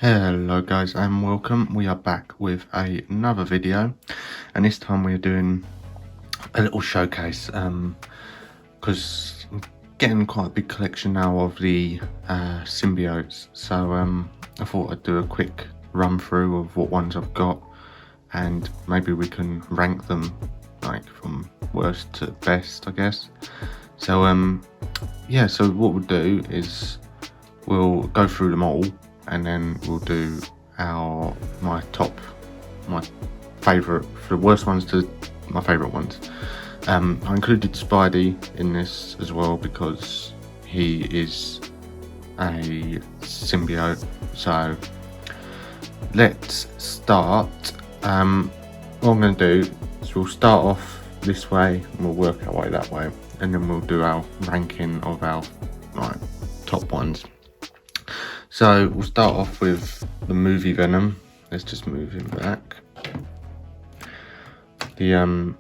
Hello guys and welcome. We are back with another video, and this time we're doing a little showcase because I'm getting quite a big collection now of the symbiotes, so I thought I'd do a quick run through of what ones I've got, and maybe we can rank them like from worst to best, I guess. So yeah, so what we'll do is we'll go through them all, and then we'll do my favourite, for the worst ones to my favourite ones. I included Spidey in this as well because he is a symbiote. So let's start. What I'm going to do is we'll start off this way and we'll work our way that way, and then we'll do our ranking of our top ones. So we'll start off with the movie Venom. Let's just move him back. The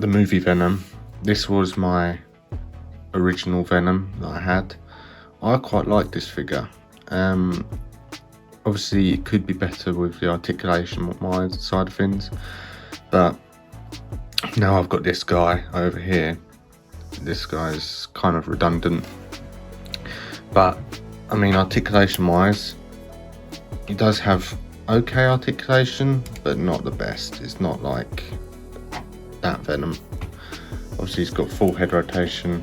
movie Venom. This was my original Venom that I had. I quite like this figure. Obviously it could be better with the articulation on my side of things, but now I've got this guy over here. This guy's kind of redundant, but I mean, articulation wise, he does have okay articulation, but not the best. It's not like that Venom. Obviously he's got full head rotation,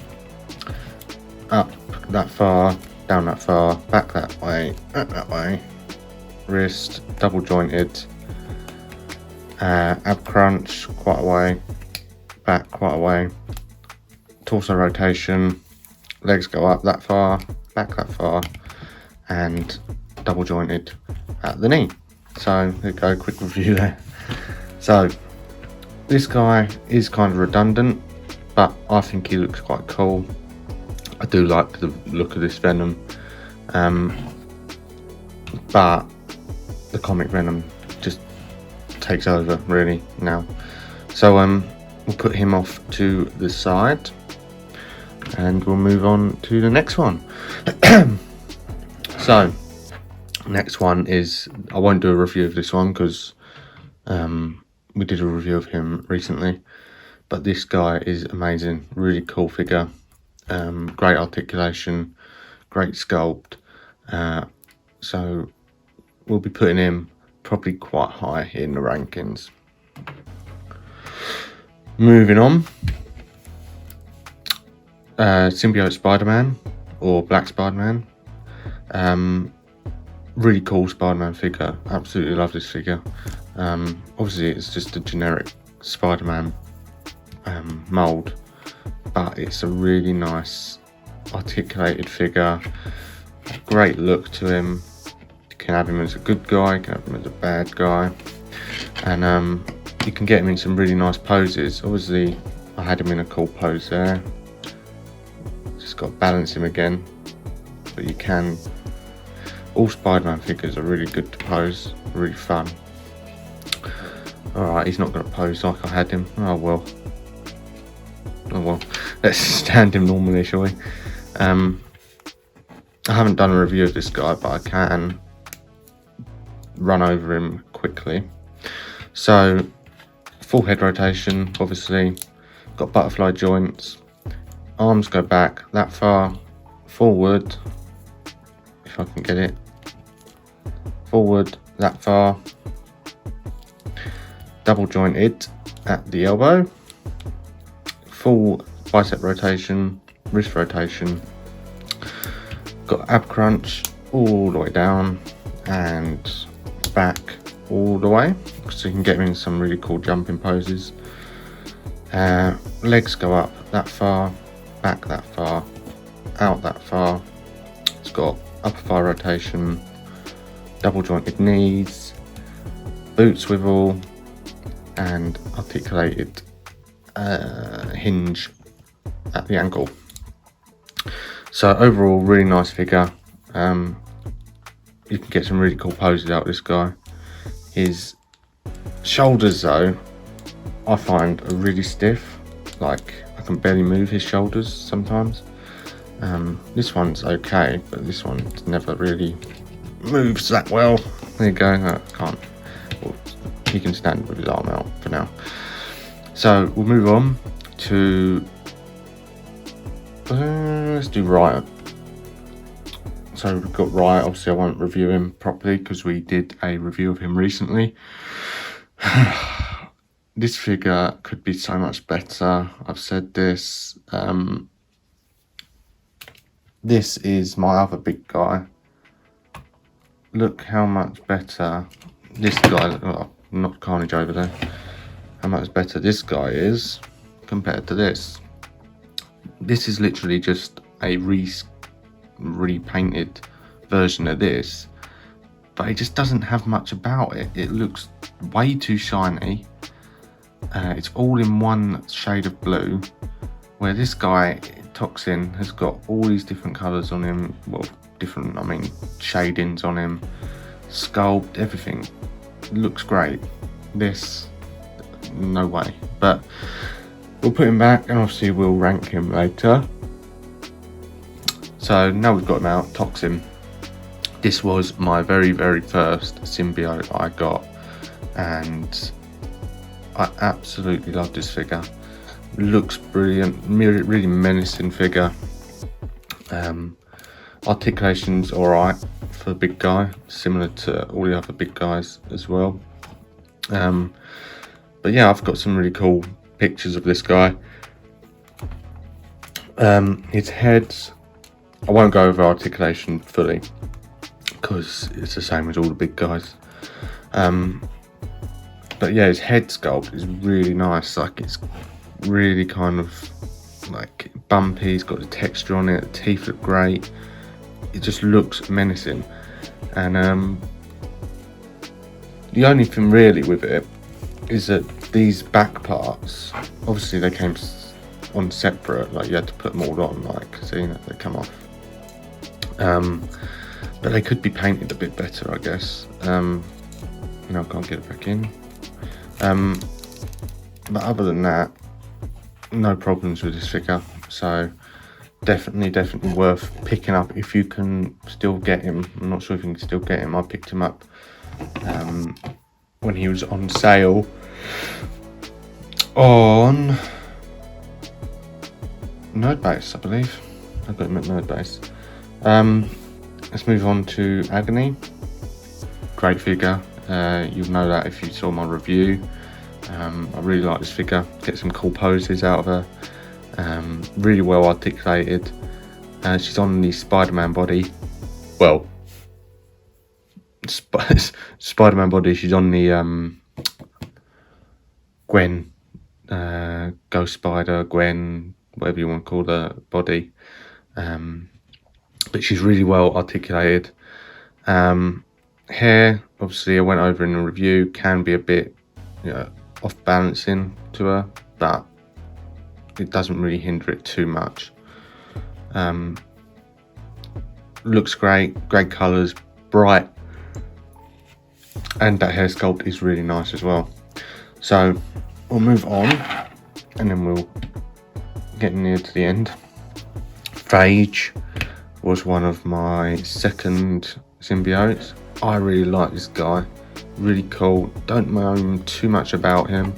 up that far, down that far, back that way, up that way, wrist, double jointed, ab crunch quite a way, back quite a way, torso rotation, legs go up that far, back that far, and double jointed at the knee. So there you go, quick review there. So this guy is kind of redundant, but I think he looks quite cool. I do like the look of this Venom, but the comic Venom just takes over really now. So we'll put him off to the side and we'll move on to the next one. So next one is, I won't do a review of this one because we did a review of him recently, but this guy is amazing, really cool figure, great articulation, great sculpt, so we'll be putting him probably quite high in the rankings. Moving on, Symbiote Spider-Man, or Black Spider-Man. Really cool Spider-Man figure, absolutely love this figure. Obviously it's just a generic Spider-Man mould, but it's a really nice articulated figure, great look to him. You can have him as a good guy, you can have him as a bad guy, and you can get him in some really nice poses. Obviously I had him in a cool pose there, just got to balance him again, but you can. All Spider-Man figures are really good to pose, really fun. Alright, he's not going to pose like I had him. Oh well, let's stand him normally, shall we? I haven't done a review of this guy, but I can run over him quickly. So full head rotation, obviously, got butterfly joints, arms go back that far, forward, if I can get it, forward that far, double jointed at the elbow, full bicep rotation, wrist rotation, got ab crunch all the way down and back all the way, so you can get him in some really cool jumping poses. Legs go up that far, back that far, out that far. It's got upper thigh rotation, double jointed knees, boot swivel, and articulated hinge at the ankle. So overall, really nice figure. You can get some really cool poses out of this guy. His shoulders though, I find are really stiff, like I can barely move his shoulders sometimes. This one's okay, but this one's never really moves that well. There you go. I can't. Well, he can stand with his arm out for now. So we'll move on to let's do Riot. So we've got Riot. Obviously, I won't review him properly because we did a review of him recently. This figure could be so much better. I've said this. This is my other big guy. Look how much better this guy, not Carnage over there, how much better this guy is compared to this. This is literally just a repainted version of this, but it just doesn't have much about it. It looks way too shiny. It's all in one shade of blue, where this guy, Toxin, has got all these different colours on him. Well, different, I mean, shadings on him, sculpt, everything. Looks great. This, no way. But we'll put him back and obviously we'll rank him later. So now we've got him out, Toxin. This was my very, very first symbiote I got, and I absolutely love this figure. Looks brilliant, really menacing figure. Articulation's alright for a big guy, similar to all the other big guys as well. But yeah, I've got some really cool pictures of this guy. His head, I won't go over articulation fully because it's the same as all the big guys. But yeah, his head sculpt is really nice. Like, it's really kind of like bumpy. He's got the texture on it. The teeth look great. It just looks menacing. And the only thing really with it is that these back parts, obviously they came on separate. Like, you had to put them all on, like, so you know, they come off. But they could be painted a bit better, I guess. No, I can't get it back in. But other than that, no problems with this figure. So definitely worth picking up if you can still get him. I'm not sure if you can still get him. I picked him up when he was on sale on Nerdbase, I believe. I got him at Nerdbase. Let's move on to Agony. Great figure. You'll know that if you saw my review. I really like this figure. Get some cool poses out of her. Really well articulated. She's on the Spider-Man body. Well, Spider-Man body. She's on the Gwen, Ghost Spider, Gwen, whatever you want to call the body. But she's really well articulated. Hair, obviously I went over in the review, can be a bit, you know, off balancing to her, but it doesn't really hinder it too much. Looks great, great colours, bright, and that hair sculpt is really nice as well. So we'll move on and then we'll get near to the end. Phage was one of my second symbiotes. I really like this guy, really cool. Don't know too much about him,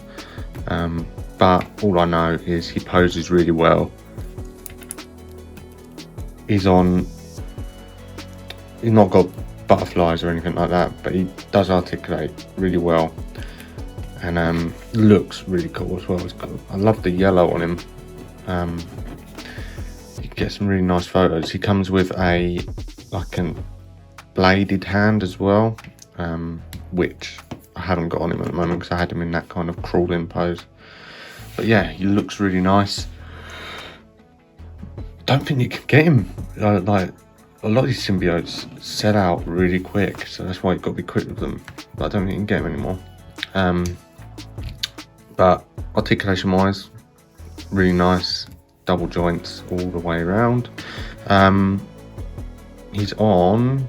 but all I know is he poses really well. He's not got butterflies or anything like that, but he does articulate really well, and looks really cool as well. I love the yellow on him. You get some really nice photos. He comes with a bladed hand as well, which I haven't got on him at the moment because I had him in that kind of crawling pose. But yeah, he looks really nice. Don't think you can get him. Like, a lot of these symbiotes sell out really quick, so that's why you've got to be quick with them. But I don't think you can get them anymore. But articulation wise, really nice. Double joints all the way around. He's on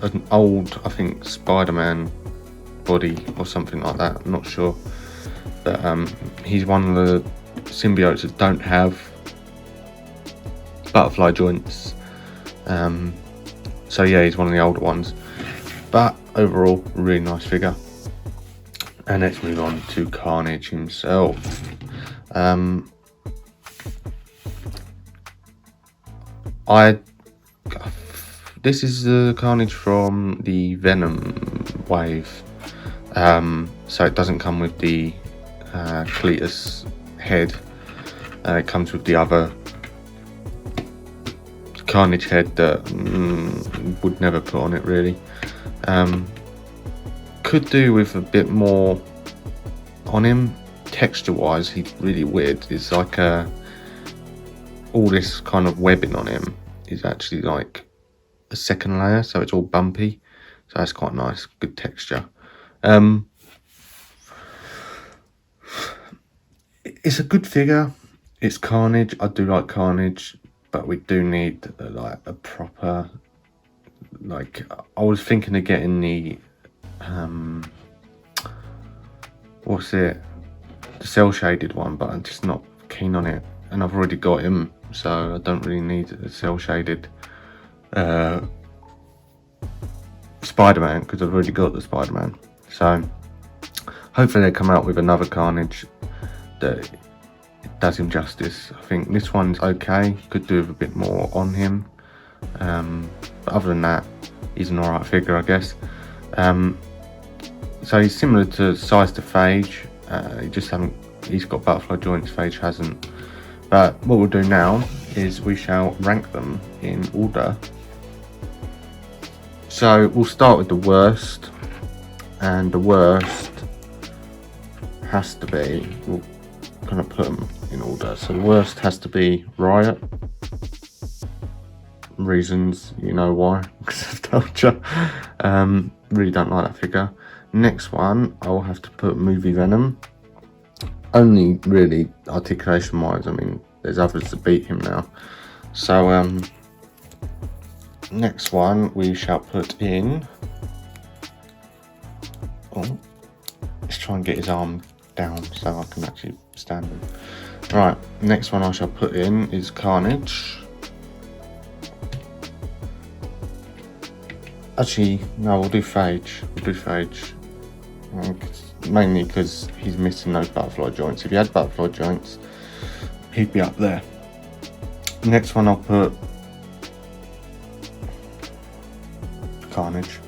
an old, I think, Spider-Man body or something like that. I'm not sure, but he's one of the symbiotes that don't have butterfly joints. So yeah, he's one of the older ones, but overall really nice figure. And let's move on to Carnage himself. This is the Carnage from the Venom wave, so it doesn't come with the Cletus head. It comes with the other Carnage head that would never put on it really. Could do with a bit more on him. Texture wise, he's really weird. It's like all this kind of webbing on him is actually like a second layer, so it's all bumpy, so that's quite nice, good texture. It's a good figure. It's Carnage. I do like Carnage, but we do need like a proper, like, I was thinking of getting the what's it, the cell shaded one, but I'm just not keen on it, and I've already got him, so I don't really need a cell shaded Spider-Man, because I've already got the Spider-Man. So hopefully they come out with another Carnage that does him justice. I think this one's okay, could do with a bit more on him, but other than that, he's an alright figure, I guess. So he's similar to size to Phage. He's got butterfly joints, Phage hasn't. But what we'll do now is we shall rank them in order. So we'll start with the worst, and the worst has to be, we're going to put them in order. So the worst has to be Riot. Reasons, you know why, because I've told you. Really don't like that figure. Next one, I'll have to put Movie Venom. Only really articulation wise, I mean, there's others that beat him now. So next one we shall put in, oh, let's try and get his arm down so I can actually stand him. Right, next one I shall put in is Carnage. Actually, no, we'll do Phage. Mainly because he's missing those butterfly joints. If he had butterfly joints, he'd be up there. Next one I'll put Carnage.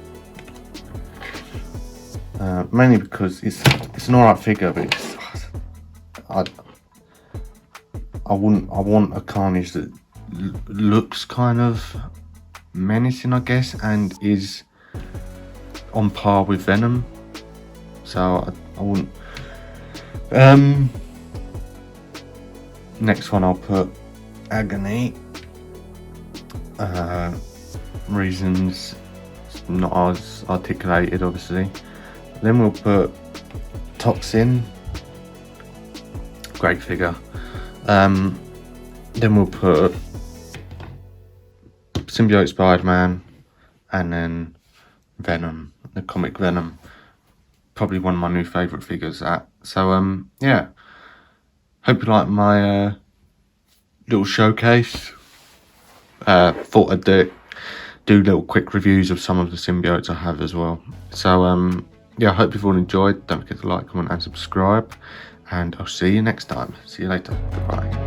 Mainly because it's an alright figure, but I want a Carnage that looks kind of menacing, I guess, and is on par with Venom. So I wouldn't. Next one I'll put Agony. Reasons not as articulated, obviously. Then we'll put Toxin. Great figure. Then we'll put Symbiote Spider-Man, and then Venom, the comic Venom. Probably one of my new favourite figures, that. So yeah, hope you like my little showcase. Thought I'd do little quick reviews of some of the symbiotes I have as well. So yeah, I hope you've all enjoyed. Don't forget to like, comment and subscribe, and I'll see you next time. See you later. Goodbye.